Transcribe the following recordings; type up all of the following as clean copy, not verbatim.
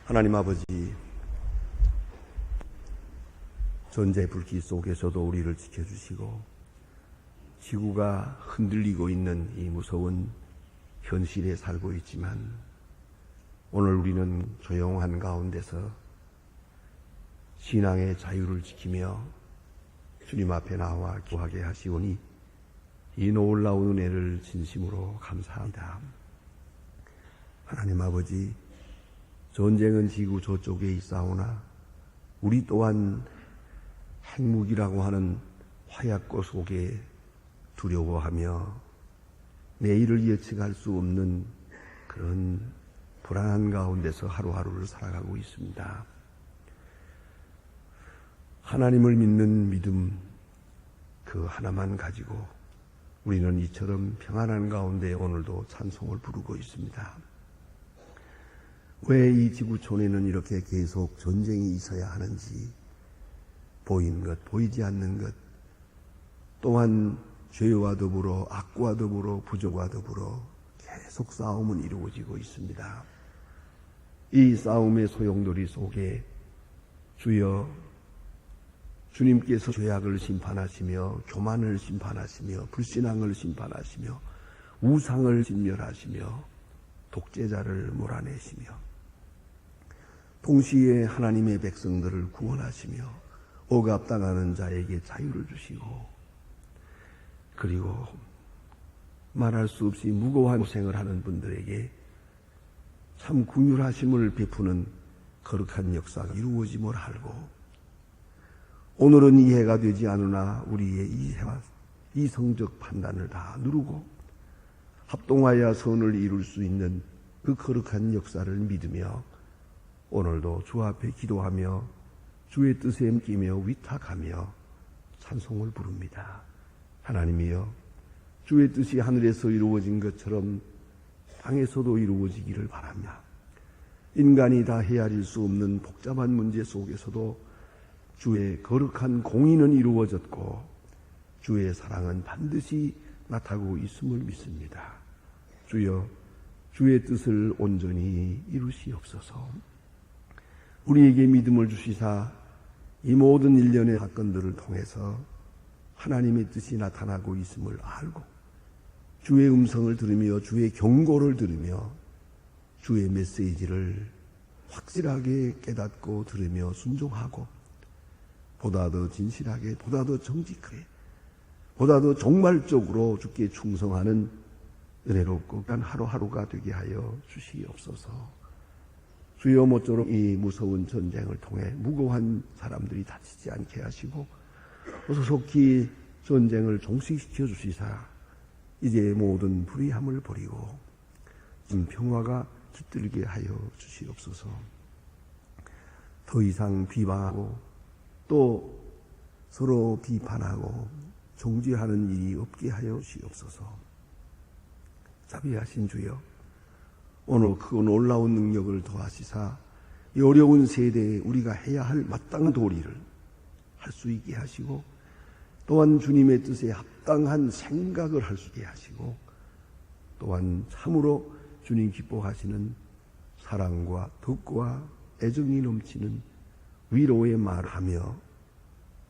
하나님 아버지, 전쟁 불길 속에서도 우리를 지켜주시고 지구가 흔들리고 있는 이 무서운 현실에 살고 있지만 오늘 우리는 조용한 가운데서 신앙의 자유를 지키며 주님 앞에 나와 기도하게 하시오니 이 놀라운 은혜를 진심으로 감사합니다. 하나님 아버지, 전쟁은 지구 저쪽에 있사오나 우리 또한 핵무기라고 하는 화약고 속에 두려워하며 내일을 예측할 수 없는 그런 불안한 가운데서 하루하루를 살아가고 있습니다. 하나님을 믿는 믿음 그 하나만 가지고 우리는 이처럼 평안한 가운데 오늘도 찬송을 부르고 있습니다. 왜 이 지구촌에는 이렇게 계속 전쟁이 있어야 하는지, 보이는 것, 보이지 않는 것, 또한 죄와 더불어 악과 더불어 부조와 더불어 계속 싸움은 이루어지고 있습니다. 이 싸움의 소용돌이 속에 주여, 주님께서 죄악을 심판하시며 교만을 심판하시며 불신앙을 심판하시며 우상을 진멸하시며 독재자를 몰아내시며 동시에 하나님의 백성들을 구원하시며 억압당하는 자에게 자유를 주시고, 그리고 말할 수 없이 무고한 고생을 하는 분들에게 참 긍휼하심을 베푸는 거룩한 역사가 이루어짐을 알고, 오늘은 이해가 되지 않으나 우리의 이해와 이성적 판단을 다 누르고 합동하여 선을 이룰 수 있는 그 거룩한 역사를 믿으며 오늘도 주 앞에 기도하며 주의 뜻에 맡기며 위탁하며 찬송을 부릅니다. 하나님이여, 주의 뜻이 하늘에서 이루어진 것처럼 땅에서도 이루어지기를 바랍니다. 인간이 다 헤아릴 수 없는 복잡한 문제 속에서도 주의 거룩한 공의는 이루어졌고 주의 사랑은 반드시 나타나고 있음을 믿습니다. 주여, 주의 뜻을 온전히 이루시옵소서. 우리에게 믿음을 주시사 이 모든 일련의 사건들을 통해서 하나님의 뜻이 나타나고 있음을 알고 주의 음성을 들으며 주의 경고를 들으며 주의 메시지를 확실하게 깨닫고 들으며 순종하고 보다 더 진실하게, 보다 더 정직하게, 보다 더 종말적으로 주께 충성하는 은혜롭고 단 하루하루가 되게 하여 주시옵소서. 주여, 모쪼록 이 무서운 전쟁을 통해 무고한 사람들이 다치지 않게 하시고 속히 전쟁을 종식시켜 주시사 이제 모든 불의함을 버리고 평화가 깃들게 하여 주시옵소서. 더 이상 비방하고 또 서로 비판하고 정죄하는 일이 없게 하여 주시옵소서. 자비하신 주여, 오늘 그 놀라운 능력을 더하시사 이 어려운 세대에 우리가 해야 할 마땅한 도리를 할 수 있게 하시고 또한 주님의 뜻에 합당한 생각을 할 수 있게 하시고 또한 참으로 주님 기뻐하시는 사랑과 덕과 애정이 넘치는 위로의 말을 하며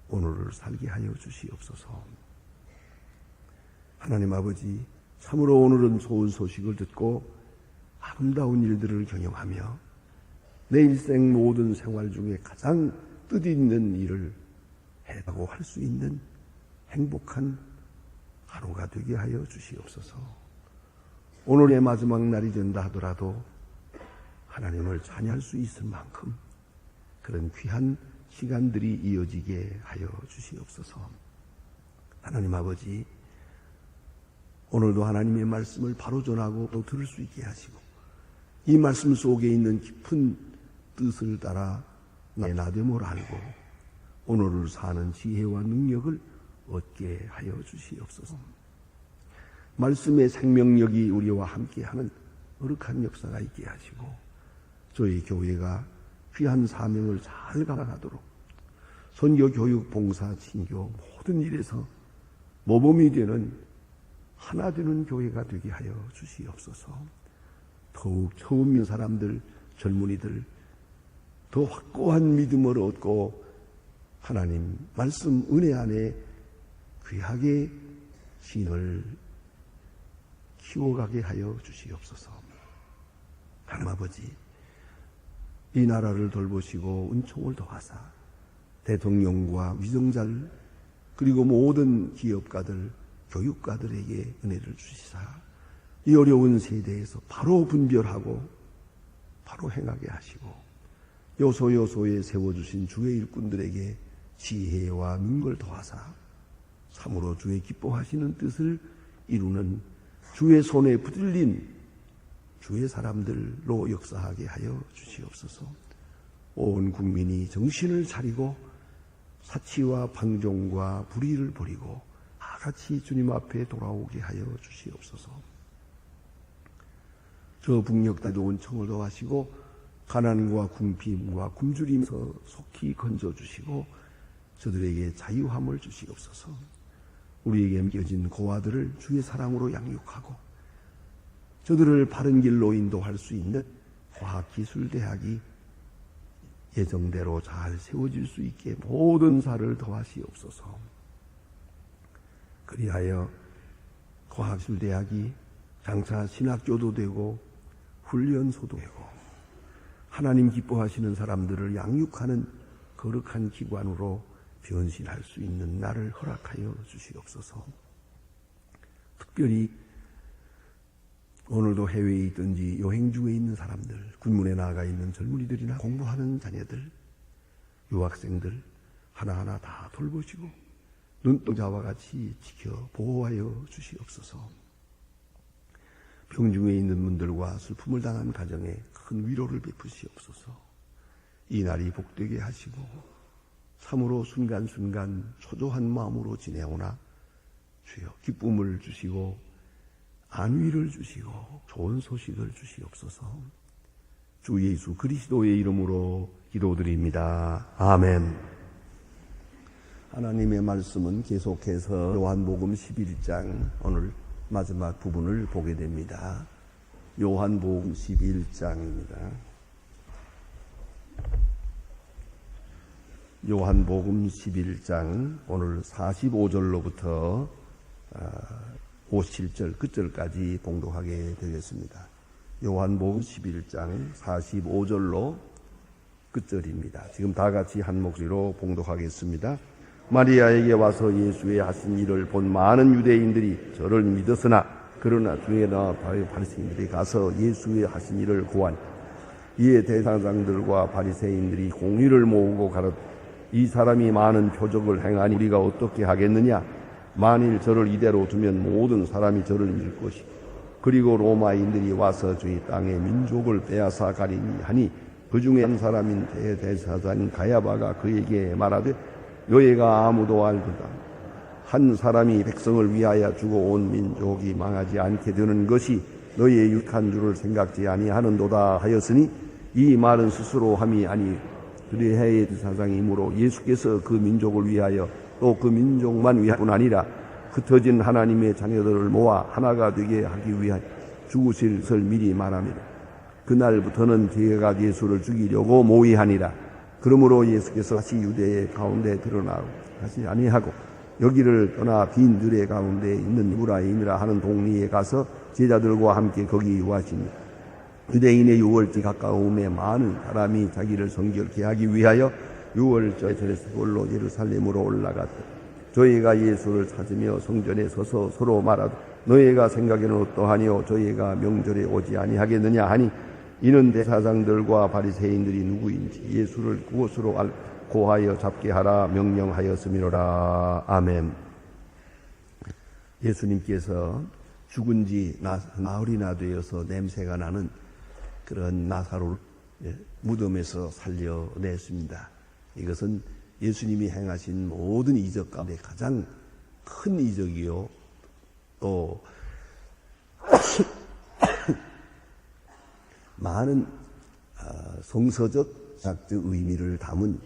오늘을 살게 하여 주시옵소서. 하나님 아버지, 참으로 오늘은 좋은 소식을 듣고 아름다운 일들을 경영하며 내 일생 모든 생활 중에 가장 뜻있는 일을 해라고 할 수 있는 행복한 하루가 되게 하여 주시옵소서. 오늘의 마지막 날이 된다 하더라도 하나님을 찬양할 수 있을 만큼 그런 귀한 시간들이 이어지게 하여 주시옵소서. 하나님 아버지, 오늘도 하나님의 말씀을 바로 전하고 또 들을 수 있게 하시고 이 말씀 속에 있는 깊은 뜻을 따라 나의 나됨을 알고 오늘을 사는 지혜와 능력을 얻게 하여 주시옵소서. 말씀의 생명력이 우리와 함께하는 거룩한 역사가 있게 하시고 저희 교회가 귀한 사명을 잘 감당하도록 선교, 교육, 봉사, 친교 모든 일에서 모범이 되는 하나 되는 교회가 되게 하여 주시옵소서. 더욱 처음 민 사람들, 젊은이들 더 확고한 믿음을 얻고 하나님 말씀 은혜 안에 귀하게 신을 키워가게 하여 주시옵소서. 하나님 아버지, 이 나라를 돌보시고 은총을 더하사 대통령과 위정자를 그리고 모든 기업가들, 교육가들에게 은혜를 주시사 이 어려운 세대에서 바로 분별하고 바로 행하게 하시고 요소요소에 세워주신 주의 일꾼들에게 지혜와 능걸 더하사 참으로 주의 기뻐하시는 뜻을 이루는 주의 손에 붙들린 주의 사람들로 역사하게 하여 주시옵소서. 온 국민이 정신을 차리고 사치와 방종과 불의를 버리고 다같이 주님 앞에 돌아오게 하여 주시옵소서. 저 북녘에도 은총을 더하시고 가난과 궁핍과 굶주림에서 속히 건져주시고 저들에게 자유함을 주시옵소서. 우리에게 맡겨진 고아들을 주의 사랑으로 양육하고 저들을 바른 길로 인도할 수 있는 과학기술대학이 예정대로 잘 세워질 수 있게 모든 사를 더하시옵소서. 그리하여 과학기술대학이 장차 신학교도 되고 훈련소도 되고 하나님 기뻐하시는 사람들을 양육하는 거룩한 기관으로 변신할 수 있는 날을 허락하여 주시옵소서. 특별히 오늘도 해외에 있든지 여행 중에 있는 사람들, 군문에 나가 있는 젊은이들이나 공부하는 자녀들, 유학생들 하나하나 다 돌보시고 눈동자와 같이 지켜 보호하여 주시옵소서. 병중에 있는 분들과 슬픔을 당한 가정에 큰 위로를 베푸시옵소서. 이 날이 복되게 하시고 참으로 순간순간 초조한 마음으로 지내오나 주여 기쁨을 주시고 안위를 주시고 좋은 소식을 주시옵소서. 주 예수 그리스도의 이름으로 기도드립니다. 아멘. 하나님의 말씀은 계속해서 요한복음 11장 오늘 마지막 부분을 보게 됩니다. 요한복음 11장입니다. 요한복음 11장 오늘 45절로부터 57절 끝절까지 봉독하게 되겠습니다. 요한복음 11장 45절로 끝절입니다. 지금 다 같이 한 목소리로 봉독하겠습니다. 마리아에게 와서 예수의 하신 일을 본 많은 유대인들이 저를 믿었으나 그러나 주의나 바리새인들이 가서 예수의 하신 일을 고하니 이에 대제사장들과 바리새인들이 공의를 모으고 가로되 이 사람이 많은 표적을 행하니 우리가 어떻게 하겠느냐? 만일 저를 이대로 두면 모든 사람이 저를 믿을 것이고 그리고 로마인들이 와서 저희 땅의 민족을 빼앗아 가리니 하니 그 중에 한 사람인 대제사장 가야바가 그에게 말하되 너희가 아무도 알거다. 한 사람이 백성을 위하여 주고 온 민족이 망하지 않게 되는 것이 너희의 유익한 줄을 생각지 아니하는도다 하였으니 이 말은 스스로 함이 아니 그리해의 사장이므로 예수께서 그 민족을 위하여 또 그 민족만 위할 뿐 아니라 흩어진 하나님의 자녀들을 모아 하나가 되게 하기 위하여 죽으실 것을 미리 말합니다. 그날부터는 제가 예수를 죽이려고 모의하니라. 그러므로 예수께서 다시 유대의 가운데 드러나고 다시 아니하고 여기를 떠나 빈 들의 가운데 있는 유라임이라 하는 동리에 가서 제자들과 함께 거기 유하시니 유대인의 유월절 가까움에 많은 사람이 자기를 성결케 하기 위하여 유월절에 서울로 예루살렘으로 올라갔다. 저희가 예수를 찾으며 성전에 서서 서로 말하되 너희가 생각에는 어떠하니요? 저희가 명절에 오지 아니하겠느냐 하니 이는 대사장들과 바리새인들이 누구인지 예수를 그곳으로 고하여 잡게 하라 명령하였음이로라. 아멘. 예수님께서 죽은 지 나흘이나 되어서 냄새가 나는 그런 나사로를 무덤에서 살려냈습니다. 이것은 예수님이 행하신 모든 이적 가운데 가장 큰 이적이요 또 많은 성서적 의미를 담은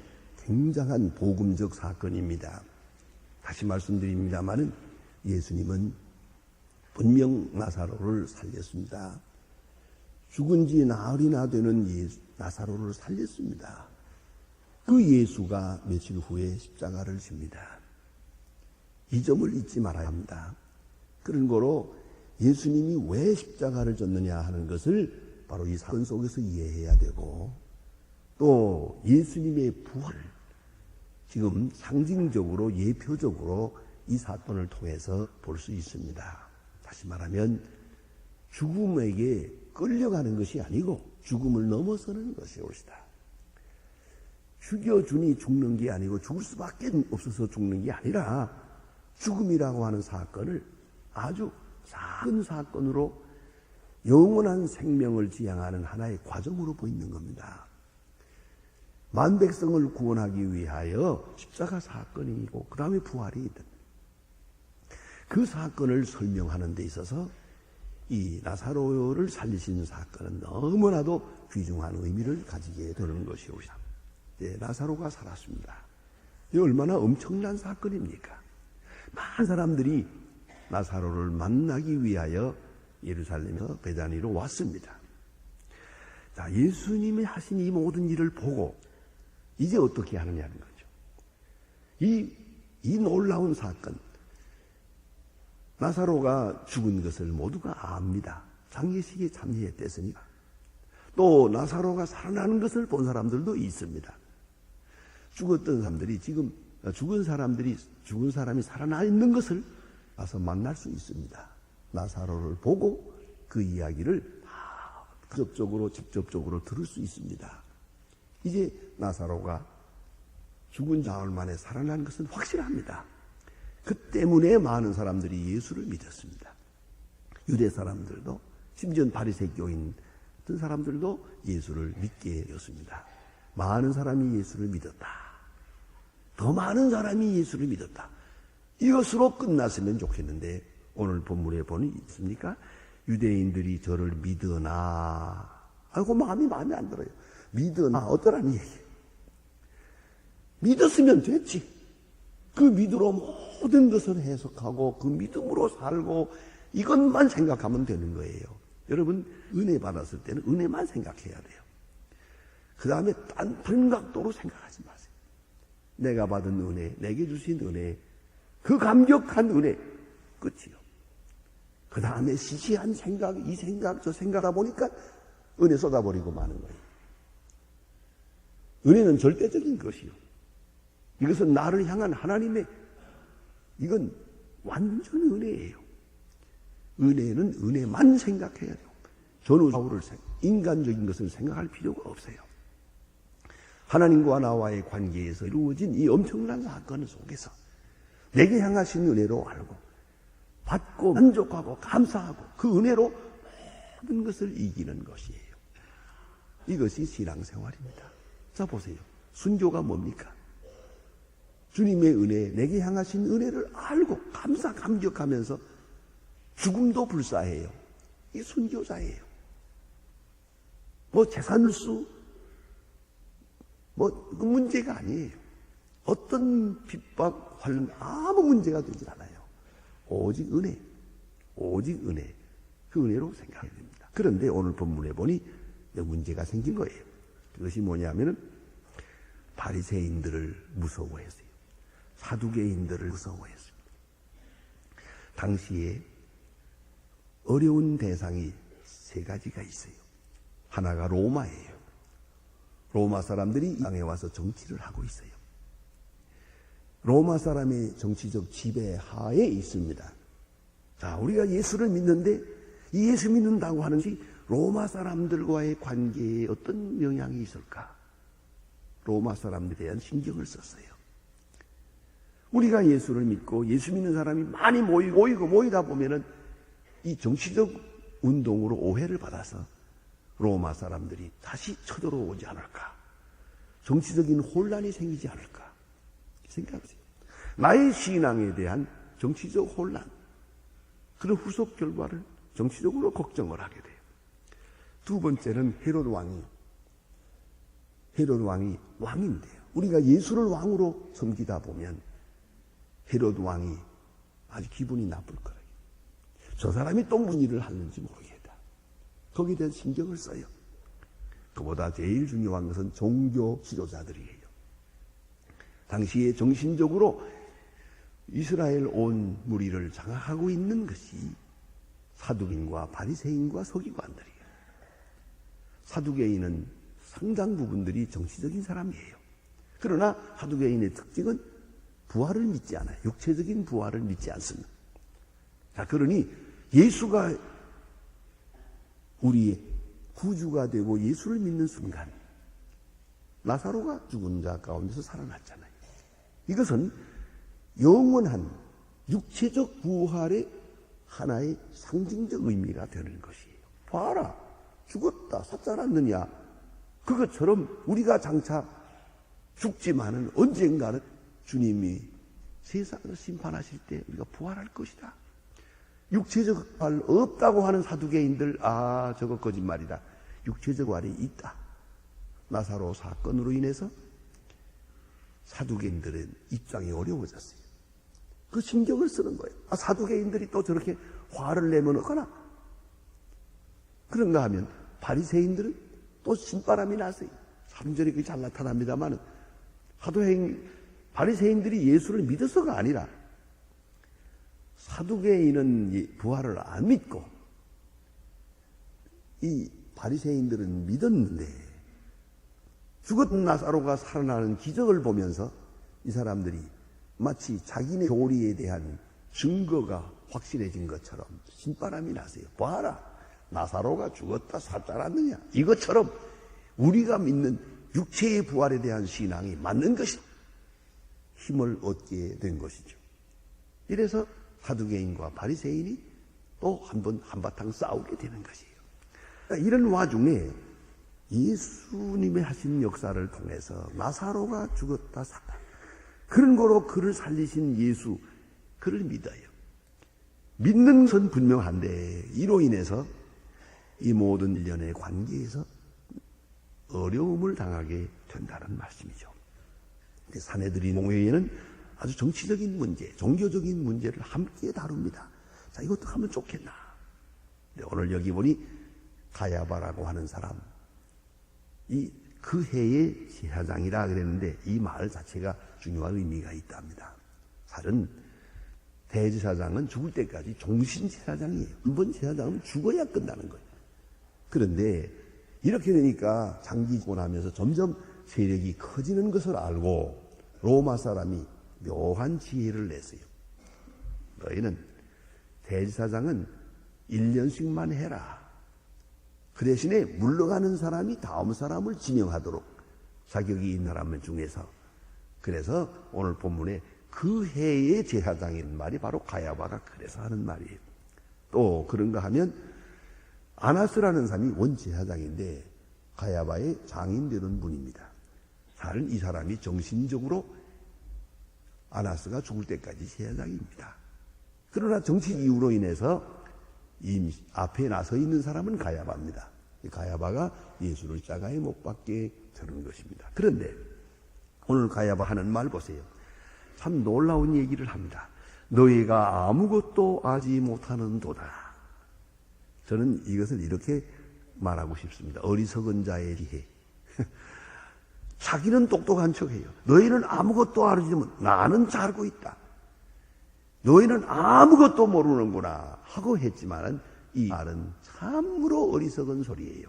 굉장한 복음적 사건입니다. 다시 말씀드립니다마는 예수님은 분명 나사로를 살렸습니다. 죽은 지 나흘이나 되는 나사로를 살렸습니다. 그 예수가 며칠 후에 십자가를 집니다. 이 점을 잊지 말아야 합니다. 그런 거로 예수님이 왜 십자가를 졌느냐 하는 것을 바로 이 사건 속에서 이해해야 되고, 또 예수님의 부활을 지금 상징적으로 예표적으로 이 사건을 통해서 볼 수 있습니다. 다시 말하면 죽음에게 끌려가는 것이 아니고 죽음을 넘어서는 것이 옳시다. 죽여주니 죽는 게 아니고 죽을 수밖에 없어서 죽는 게 아니라 죽음이라고 하는 사건을 아주 작은 사건으로 영원한 생명을 지향하는 하나의 과정으로 보이는 겁니다. 만백성을 구원하기 위하여 십자가 사건이고 그 다음에 부활이 있던 그 사건을 설명하는 데 있어서 이 나사로를 살리신 사건은 너무나도 귀중한 의미를 가지게 되는 것이옵니다. 나사로가 살았습니다. 이 얼마나 엄청난 사건입니까? 많은 사람들이 나사로를 만나기 위하여 예루살렘에서 베다니로 왔습니다. 자, 예수님이 하신 이 모든 일을 보고 이제 어떻게 하느냐는 거죠. 이 놀라운 사건, 나사로가 죽은 것을 모두가 압니다. 장례식에 참여했댔으니까. 또 나사로가 살아나는 것을 본 사람들도 있습니다. 죽었던 사람들이 지금 죽은 사람이 살아나 있는 것을 가서 만날 수 있습니다. 나사로를 보고 그 이야기를 다 직접적으로 들을 수 있습니다. 이제 나사로가 죽은 나흘 만에 살아난 것은 확실합니다. 그 때문에 많은 사람들이 예수를 믿었습니다. 유대 사람들도, 심지어 바리새교인 같은 사람들도 예수를 믿게 되었습니다. 많은 사람이 예수를 믿었다. 더 많은 사람이 예수를 믿었다. 이것으로 끝났으면 좋겠는데 오늘 본문에 보니 있습니까? 유대인들이 저를 믿으나, 아이고 마음이 안 들어요. 믿으나 어떠라니 얘기. 믿었으면 됐지. 그 믿음으로 모든 것을 해석하고 그 믿음으로 살고 이것만 생각하면 되는 거예요. 여러분 은혜 받았을 때는 은혜만 생각해야 돼요. 그 다음에 다른 각도로 생각하지 마세요. 내가 받은 은혜, 내게 주신 은혜, 그 감격한 은혜, 끝이요. 그 다음에 시시한 생각, 이 생각, 저 생각하다 보니까 은혜 쏟아버리고 마는 거예요. 은혜는 절대적인 것이요. 이것은 나를 향한 하나님의, 이건 완전 은혜예요. 은혜는 은혜만 생각해야 돼요. 전후좌우를 인간적인 것을 생각할 필요가 없어요. 하나님과 나와의 관계에서 이루어진 이 엄청난 사건 속에서 내게 향하신 은혜로 알고 받고 만족하고 감사하고 그 은혜로 모든 것을 이기는 것이에요. 이것이 신앙생활입니다. 자 보세요. 순교가 뭡니까? 주님의 은혜, 내게 향하신 은혜를 알고 감격하면서 죽음도 불사해요. 이 순교자예요. 재산수, 그 문제가 아니에요. 어떤 핍박, 환란, 아무 문제가 되질 않아요. 오직 은혜, 그 은혜로 생각해야 됩니다. 그런데 오늘 본문에 보니 문제가 생긴 거예요. 그것이 뭐냐면은 바리새인들을 무서워했어요. 사두개인들을 무서워했습니다. 당시에 어려운 대상이 세 가지가 있어요. 하나가 로마예요. 로마 사람들이 이 땅에 와서 정치를 하고 있어요. 로마 사람의 정치적 지배하에 있습니다. 자, 우리가 예수를 믿는데 이 예수 믿는다고 하는 것이 로마 사람들과의 관계에 어떤 영향이 있을까? 로마 사람들에 대한 신경을 썼어요. 우리가 예수를 믿고 예수 믿는 사람이 많이 모이다 보면은 이 정치적 운동으로 오해를 받아서 로마 사람들이 다시 쳐들어오지 않을까? 정치적인 혼란이 생기지 않을까? 생각하세요. 나의 신앙에 대한 정치적 혼란, 그런 후속 결과를 정치적으로 걱정을 하게 돼요. 두 번째는 헤롯 왕이 왕인데요. 우리가 예수를 왕으로 섬기다 보면 헤롯 왕이 아주 기분이 나쁠 거예요. 저 사람이 또 무슨 일을 하는지 모르겠다. 거기에 대한 신경을 써요. 그보다 제일 중요한 것은 종교 지도자들이에요. 당시에 정신적으로 이스라엘 온 무리를 장악하고 있는 것이 사두개인과 바리새인과 서기관들이에요. 사두개인은 상당 부분들이 정치적인 사람이에요. 그러나 사두개인의 특징은 부활을 믿지 않아요. 육체적인 부활을 믿지 않습니다. 자, 그러니 예수가 우리의 구주가 되고 예수를 믿는 순간 나사로가 죽은 자 가운데서 살아났잖아요. 이것은 영원한 육체적 부활의 하나의 상징적 의미가 되는 것이에요. 봐라, 죽었다 살아났느냐. 그것처럼 우리가 장차 죽지만은 언젠가는 주님이 세상을 심판하실 때 우리가 부활할 것이다. 육체적 부활 없다고 하는 사두개인들, 저거 거짓말이다. 육체적 부활이 있다. 나사로 사건으로 인해서 사두개인들의 입장이 어려워졌어요. 그 신경을 쓰는 거예요. 사두개인들이 또 저렇게 화를 내면 어거나. 그런가 하면 바리새인들은 또 신바람이 났어요. 3절에 그게 잘 나타납니다만 바리새인들이 예수를 믿어서가 아니라 사두개인은 부활을 안 믿고 이 바리새인들은 믿었는데 죽었던 나사로가 살아나는 기적을 보면서 이 사람들이 마치 자기네 교리에 대한 증거가 확실해진 것처럼 신바람이 났어요. 봐라, 나사로가 죽었다 살아났느냐. 이것처럼 우리가 믿는 육체의 부활에 대한 신앙이 맞는 것이다. 힘을 얻게 된 것이죠. 이래서 사두개인과 바리새인이 또 한바탕 싸우게 되는 것이에요. 그러니까 이런 와중에 예수님의 하신 역사를 통해서 나사로가 죽었다 살았다. 그런 거로 그를 살리신 예수, 그를 믿어요. 믿는 것은 분명한데 이로 인해서 이 모든 일련의 관계에서 어려움을 당하게 된다는 말씀이죠. 사내들이 공회에는 아주 정치적인 문제, 종교적인 문제를 함께 다룹니다. 자, 이것도 하면 좋겠나. 오늘 여기 보니 가야바라고 하는 사람, 그 해의 제사장이라 그랬는데 이 말 자체가 중요한 의미가 있답니다. 사실은 대제사장은 죽을 때까지 종신제사장이에요. 이번 제사장은 죽어야 끝나는 거예요. 그런데 이렇게 되니까 장기 지고 나면서 점점 세력이 커지는 것을 알고 로마 사람이 묘한 지혜를 냈어요. 너희는 대제사장은 1년씩만 해라. 그 대신에 물러가는 사람이 다음 사람을 지명하도록 자격이 있는 사람 중에서. 그래서 오늘 본문에 그 해의 제사장인 말이 바로 가야바가 그래서 하는 말이에요. 또 그런가 하면 아나스라는 사람이 원제사장인데 가야바의 장인 되는 분입니다. 사실은 이 사람이 정신적으로 아나스가 죽을 때까지 제사장입니다. 그러나 정치 이유로 인해서 이 앞에 나서 있는 사람은 가야바입니다. 가야바가 예수를 십자가에 못 박게 되는 것입니다. 그런데 오늘 가야바 하는 말 보세요. 참 놀라운 얘기를 합니다. 너희가 아무것도 아지 못하는 도다. 저는 이것을 이렇게 말하고 싶습니다. 어리석은 자의 지혜. 자기는 똑똑한 척해요. 너희는 아무것도 알지 못, 나는 잘 알고 있다. 너희는 아무것도 모르는구나 하고 했지만은 이 말은 참으로 어리석은 소리예요.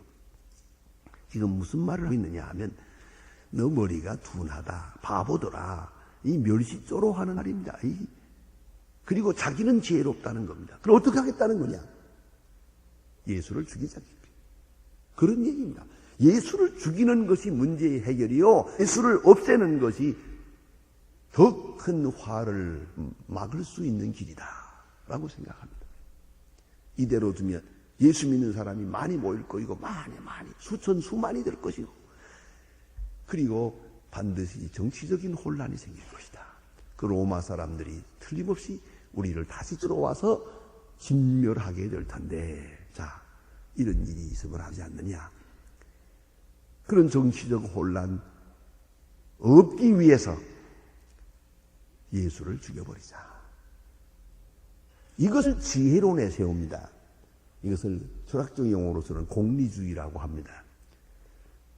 지금 무슨 말을 하고 있느냐 하면 너 머리가 둔하다, 바보더라, 이 멸시조로 하는 말입니다. 그리고 자기는 지혜롭다는 겁니다. 그럼 어떻게 하겠다는 거냐? 예수를 죽이자. 그런 얘기입니다. 예수를 죽이는 것이 문제의 해결이요, 예수를 없애는 것이 더 큰 화를 막을 수 있는 길이다 라고 생각합니다. 이대로 두면 예수 믿는 사람이 많이 모일 것이고 많이 수만이 될 것이고, 그리고 반드시 정치적인 혼란이 생길 것이다. 그 로마 사람들이 틀림없이 우리를 다시 들어와서 진멸하게 될 텐데, 자, 이런 일이 있으면 하지 않느냐. 그런 정치적 혼란 없기 위해서 예수를 죽여버리자. 이것을 지혜론에 세웁니다. 이것을 철학적 용어로서는 공리주의라고 합니다.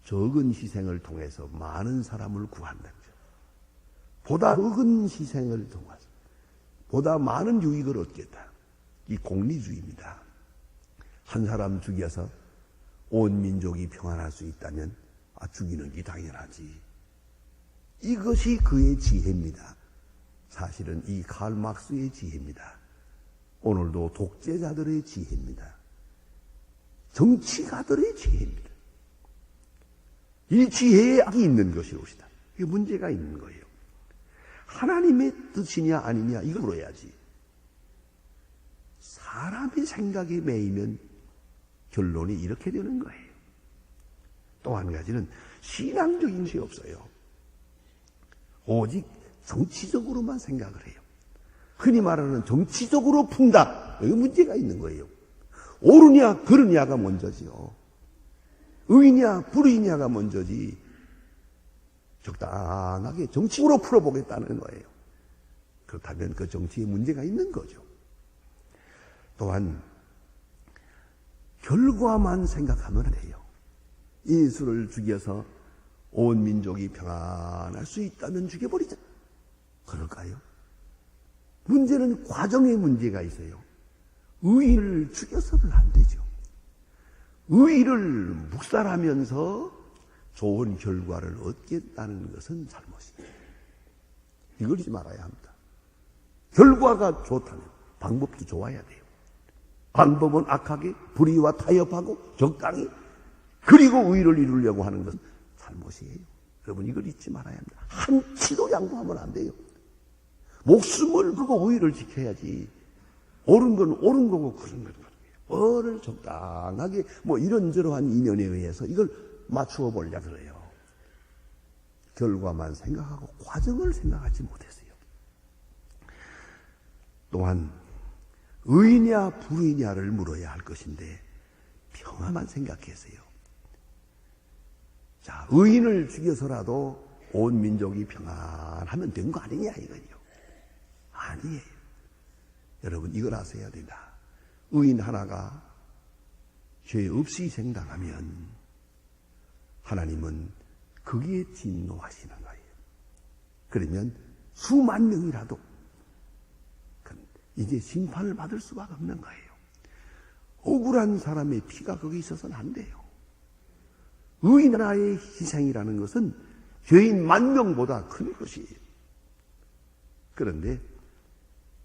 적은 희생을 통해서 많은 사람을 구한다는 거죠. 보다 적은 희생을 통해서 보다 많은 유익을 얻겠다. 이 공리주의입니다. 한 사람 죽여서 온 민족이 평안할 수 있다면 죽이는 게 당연하지. 이것이 그의 지혜입니다. 사실은 이 칼 막스의 지혜입니다. 오늘도 독재자들의 지혜입니다. 정치가들의 지혜입니다. 이 지혜에 악이 있는 것이옵시다. 이게 문제가 있는 거예요. 하나님의 뜻이냐 아니냐 이걸 물어야지. 사람의 생각에 매이면 결론이 이렇게 되는 거예요. 또 한 가지는 신앙적인 것이 없어요. 오직 정치적으로만 생각을 해요. 흔히 말하는 정치적으로 푼다. 여기 문제가 있는 거예요. 옳으냐 그르냐가 먼저지요. 의냐 불의냐가 먼저지. 적당하게 정치적으로 풀어보겠다는 거예요. 그렇다면 그 정치에 문제가 있는 거죠. 또한 결과만 생각하면 안 돼요. 예수를 죽여서 온 민족이 평안할 수 있다면 죽여버리자. 그럴까요? 문제는 과정에 문제가 있어요. 의인을 죽여서는 안 되죠. 의인을 묵살하면서 좋은 결과를 얻겠다는 것은 잘못이에요. 이걸 잊지 말아야 합니다. 결과가 좋다면 방법도 좋아야 돼요. 방법은 악하게 불의와 타협하고 적당히 그리고 의를 이루려고 하는 것은 잘못이에요. 여러분 이걸 잊지 말아야 합니다. 한치도 양보하면 안 돼요. 목숨을 걸고 의를 지켜야지. 옳은 건 옳은 거고 그런 건 그런 거예요. 뭐를 적당하게 이런저러한 인연에 의해서 이걸 맞추어 보려고 그래요. 결과만 생각하고 과정을 생각하지 못했어요. 또한 의냐 불의냐를 물어야 할 것인데 평화만 생각했어요. 자, 의인을 죽여서라도 온 민족이 평안하면 된 거 아니냐 이거요. 아니에요. 여러분 이걸 아셔야 된다. 의인 하나가 죄 없이 희생당하면 하나님은 거기에 진노하시는 거예요. 그러면 수만 명이라도 이제 심판을 받을 수밖에 없는 거예요. 억울한 사람의 피가 거기 있어서는 안 돼요. 의인 하나의 희생이라는 것은 죄인 10,000명보다 큰 것이에요. 그런데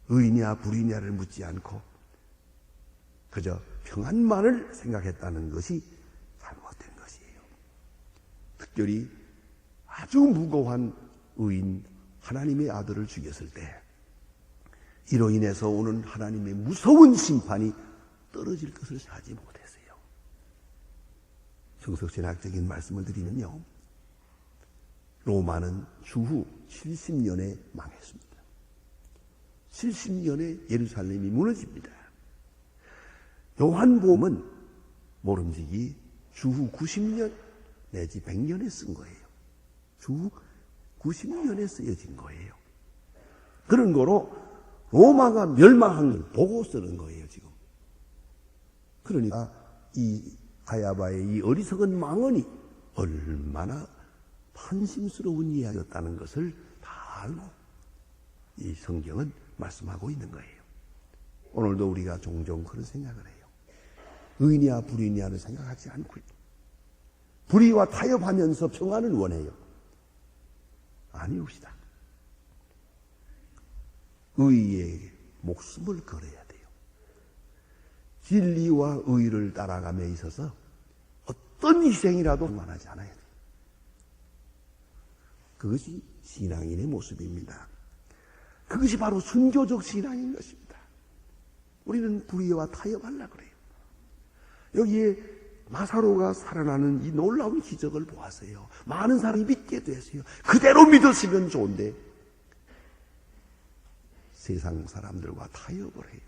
의냐 불의냐를 묻지 않고 그저 평안만을 생각했다는 것이 잘못된 것이에요. 특별히 아주 무고한 의인 하나님의 아들을 죽였을 때 이로 인해서 오는 하나님의 무서운 심판이 떨어질 것을 사지 못했어요. 성서신학적인 말씀을 드리면요. 로마는 주후 70년에 망했습니다. 70년에 예루살렘이 무너집니다. 요한복음은 모름지기 주후 90년 내지 100년에 쓴 거예요. 주후 90년에 쓰여진 거예요. 그런 거로 로마가 멸망한 걸 보고 쓰는 거예요, 지금. 그러니까 이 가야바의 이 어리석은 망언이 얼마나 판심스러운 이야기였다는 것을 다 알고 이 성경은 말씀하고 있는 거예요. 오늘도 우리가 종종 그런 생각을 해요. 의냐 불의냐를 생각하지 않고 불의와 타협하면서 평안을 원해요. 아니옵시다. 의의 목숨을 걸어야 돼요. 진리와 의를 따라감에 있어서 어떤 희생이라도 만하지 않아야 돼요. 그것이 신앙인의 모습입니다. 그것이 바로 순교적 신앙인 것입니다. 우리는 불의와 타협하려고 그래요. 여기에 나사로가 살아나는 이 놀라운 기적을 보았어요. 많은 사람이 믿게 됐어요. 그대로 믿었으면 좋은데 세상 사람들과 타협을 해요.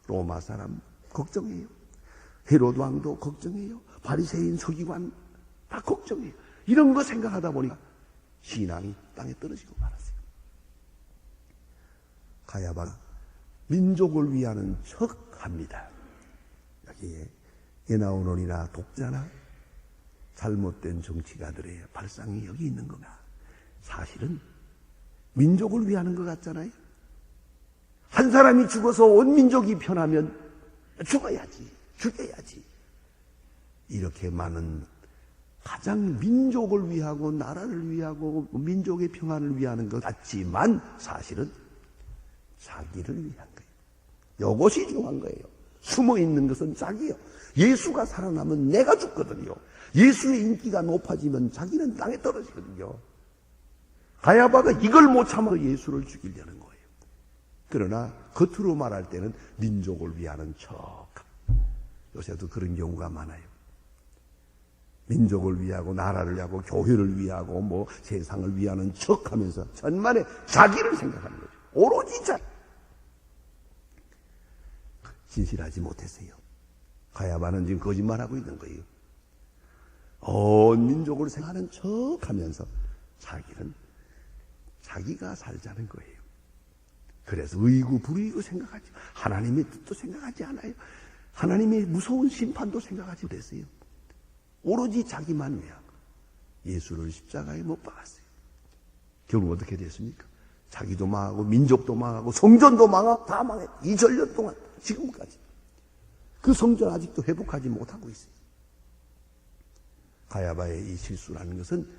로마 사람 걱정해요. 헤롯 왕도 걱정해요. 바리새인 서기관 다 걱정해요. 이런 거 생각하다 보니까 신앙이 땅에 떨어지고 말았어요. 가야바가 민족을 위하는 척합니다. 여기에 에나오논이나 독자나 잘못된 정치가들의 발상이 여기 있는 겁니다. 사실은 민족을 위하는 것 같잖아요. 한 사람이 죽어서 온 민족이 편하면 죽여야지. 이렇게 많은 가장 민족을 위하고 나라를 위하고 민족의 평안을 위하는 것 같지만 사실은 자기를 위한 거예요. 이것이 중요한 거예요. 숨어 있는 것은 자기예요. 예수가 살아나면 내가 죽거든요. 예수의 인기가 높아지면 자기는 땅에 떨어지거든요. 가야바가 이걸 못 참아 예수를 죽이려는 거예요. 그러나 겉으로 말할 때는 민족을 위하는 척. 요새도 그런 경우가 많아요. 민족을 위하고 나라를 위하고 교회를 위하고 뭐 세상을 위하는 척하면서 전만에 자기를 생각하는 거죠. 오로지 자기. 진실하지 못했어요. 가야바는 지금 거짓말하고 있는 거예요. 온 민족을 생각하는 척하면서 자기가 살자는 거예요. 그래서 의구 불의구 생각하지, 하나님의 뜻도 생각하지 않아요. 하나님의 무서운 심판도 생각하지 못했어요. 오로지 자기만 위하고 예수를 십자가에 못 박았어요. 결국 어떻게 됐습니까? 자기도 망하고 민족도 망하고 성전도 망하고 다 망했어요. 2000년 동안 지금까지 그 성전 아직도 회복하지 못하고 있어요. 가야바의 이 실수라는 것은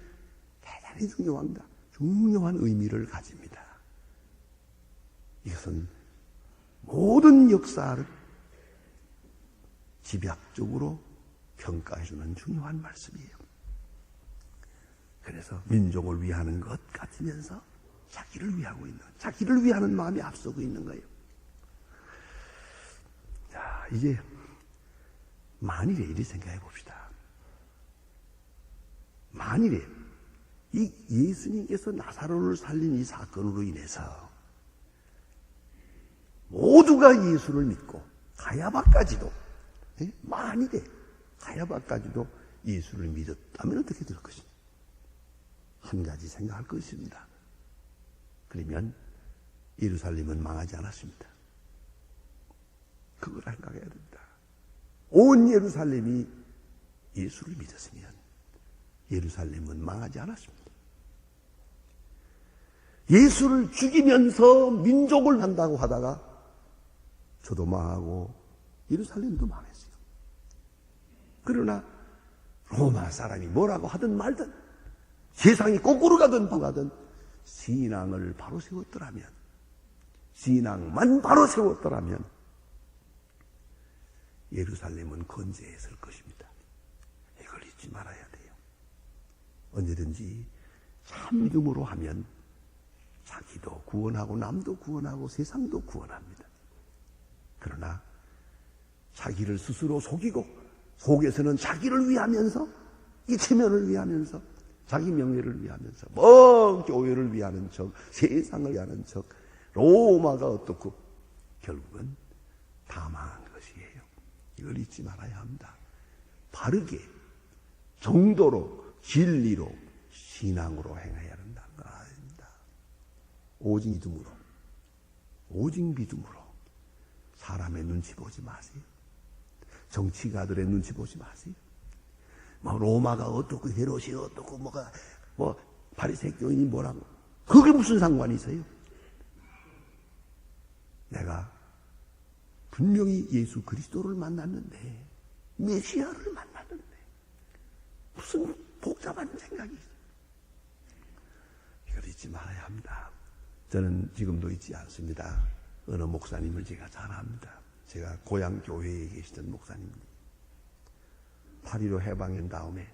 대단히 중요한 의미를 가집니다. 이것은 모든 역사를 집약적으로 평가해주는 중요한 말씀이에요. 그래서 민족을 위하는 것 같으면서 자기를 위하고 있는, 자기를 위하는 마음이 앞서고 있는 거예요. 자, 이제 만일에 이리 생각해 봅시다. 만일에 이 예수님께서 나사로를 살린 이 사건으로 인해서 모두가 예수를 믿고 가야바까지도, 만일에 가야바까지도 예수를 믿었다면 어떻게 될 것인가? 한 가지 생각할 것입니다. 그러면 예루살렘은 망하지 않았습니다. 그걸 생각해야 됩니다. 온 예루살렘이 예수를 믿었으면 예루살렘은 망하지 않았습니다. 예수를 죽이면서 민족을 한다고 하다가 저도 망하고 예루살렘도 망했어요. 그러나 로마 사람이 뭐라고 하든 말든 세상이 거꾸로 가든 가든 신앙을 바로 세웠더라면, 신앙만 바로 세웠더라면 예루살렘은 건재했을 것입니다. 이걸 잊지 말아야 돼요. 언제든지 참 믿음으로 하면 자기도 구원하고 남도 구원하고 세상도 구원합니다. 그러나 자기를 스스로 속이고 속에서는 자기를 위하면서 이 체면을 위하면서 자기 명예를 위하면서 교회를 위하는 척, 세상을 위하는 척, 로마가 어떻고 결국은 다 망한 것이에요. 이걸 잊지 말아야 합니다. 바르게 정도로 진리로 신앙으로 행해야 한다는 걸 알아야 합니다. 오직 믿음으로 사람의 눈치 보지 마세요. 정치가들의 눈치 보지 마세요. 로마가 어떻고 헤롯이 어떻고 바리새 교인이 뭐라고, 그게 무슨 상관이 있어요? 내가 분명히 예수 그리스도를 만났는데, 메시아를 만났는데 무슨 복잡한 생각이 있어요. 이걸 잊지 말아야 합니다. 저는 지금도 잊지 않습니다. 어느 목사님을 제가 잘 압니다. 제가 고향 교회에 계시던 목사님입니다. 8.15 해방된 다음에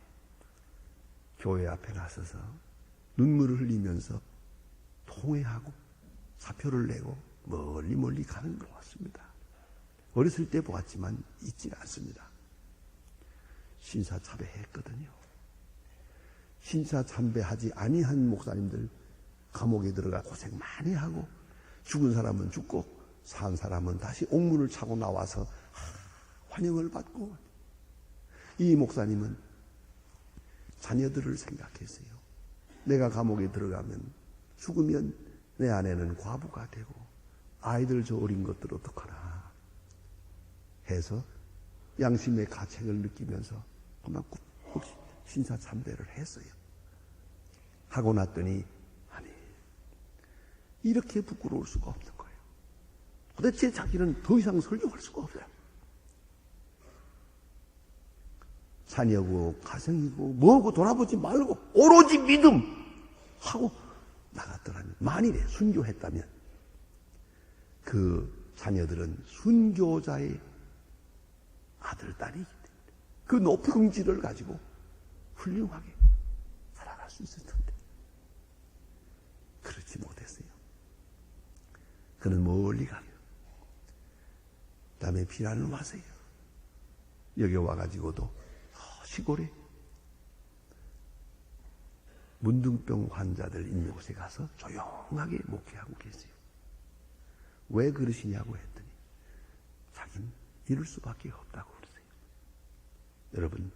교회 앞에 가서서 눈물을 흘리면서 통회하고 사표를 내고 멀리 가는 것 같습니다. 어렸을 때 보았지만 잊지 않습니다. 신사참배했거든요. 신사참배하지 아니한 목사님들 감옥에 들어가 고생 많이 하고, 죽은 사람은 죽고 산 사람은 다시 옥문을 차고 나와서 환영을 받고, 이 목사님은 자녀들을 생각했어요. 내가 감옥에 들어가면, 죽으면 내 아내는 과부가 되고 아이들 저 어린 것들 어떡하나 해서 양심의 가책을 느끼면서 그만큼 신사참배를 했어요. 하고 났더니 아니, 이렇게 부끄러울 수가 없는 거예요. 도대체 자기는 더 이상 설교할 수가 없어요. 자녀고 가정이고 뭐고 돌아보지 말고 오로지 믿음 하고 나갔더라면, 만일에 순교했다면 그 자녀들은 순교자의 아들, 딸이기 때문에 그 높은 긍지를 가지고 훌륭하게 살아갈 수 있을 텐데 그렇지 못했어요. 그는 멀리 가요. 다음에 비난을 하세요. 여기 와가지고도 시골에 문둥병 환자들 있는 곳에 가서 조용하게 목회하고 계세요. 왜 그러시냐고 했더니 자기는 이럴 수밖에 없다고 그러세요. 여러분,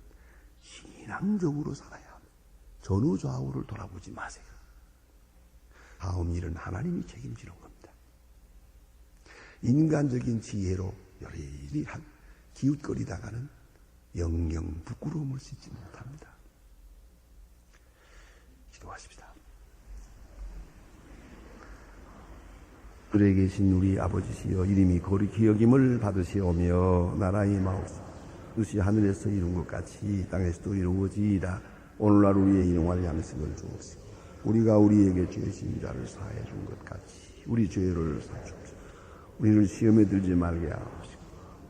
신앙적으로 살아야 합니다. 전후좌우를 돌아보지 마세요. 다음 일은 하나님이 책임지는 겁니다. 인간적인 지혜로 여리여리 기웃거리다가는 영영 부끄러움을 씻지 못합니다. 기도하십시다. 하늘에 계신 우리 아버지시여, 이름이 거룩히 여김을 받으시오며 나라의 마옵소서. 뜻이 하늘에서 이룬 것 같이 땅에서도 이루어지이다. 오늘날 우리의 일용할 양식을 주옵시고, 우리가 우리에게 죄진 자를 사해 준 것 같이 우리 죄를 사주옵소서. 우리를 시험에 들지 말게 하옵시고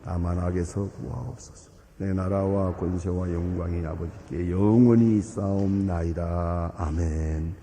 다만 악에서 구하옵소서. 내 나라와 권세와 영광이 아버지께 영원히 있사옵나이다. 아멘.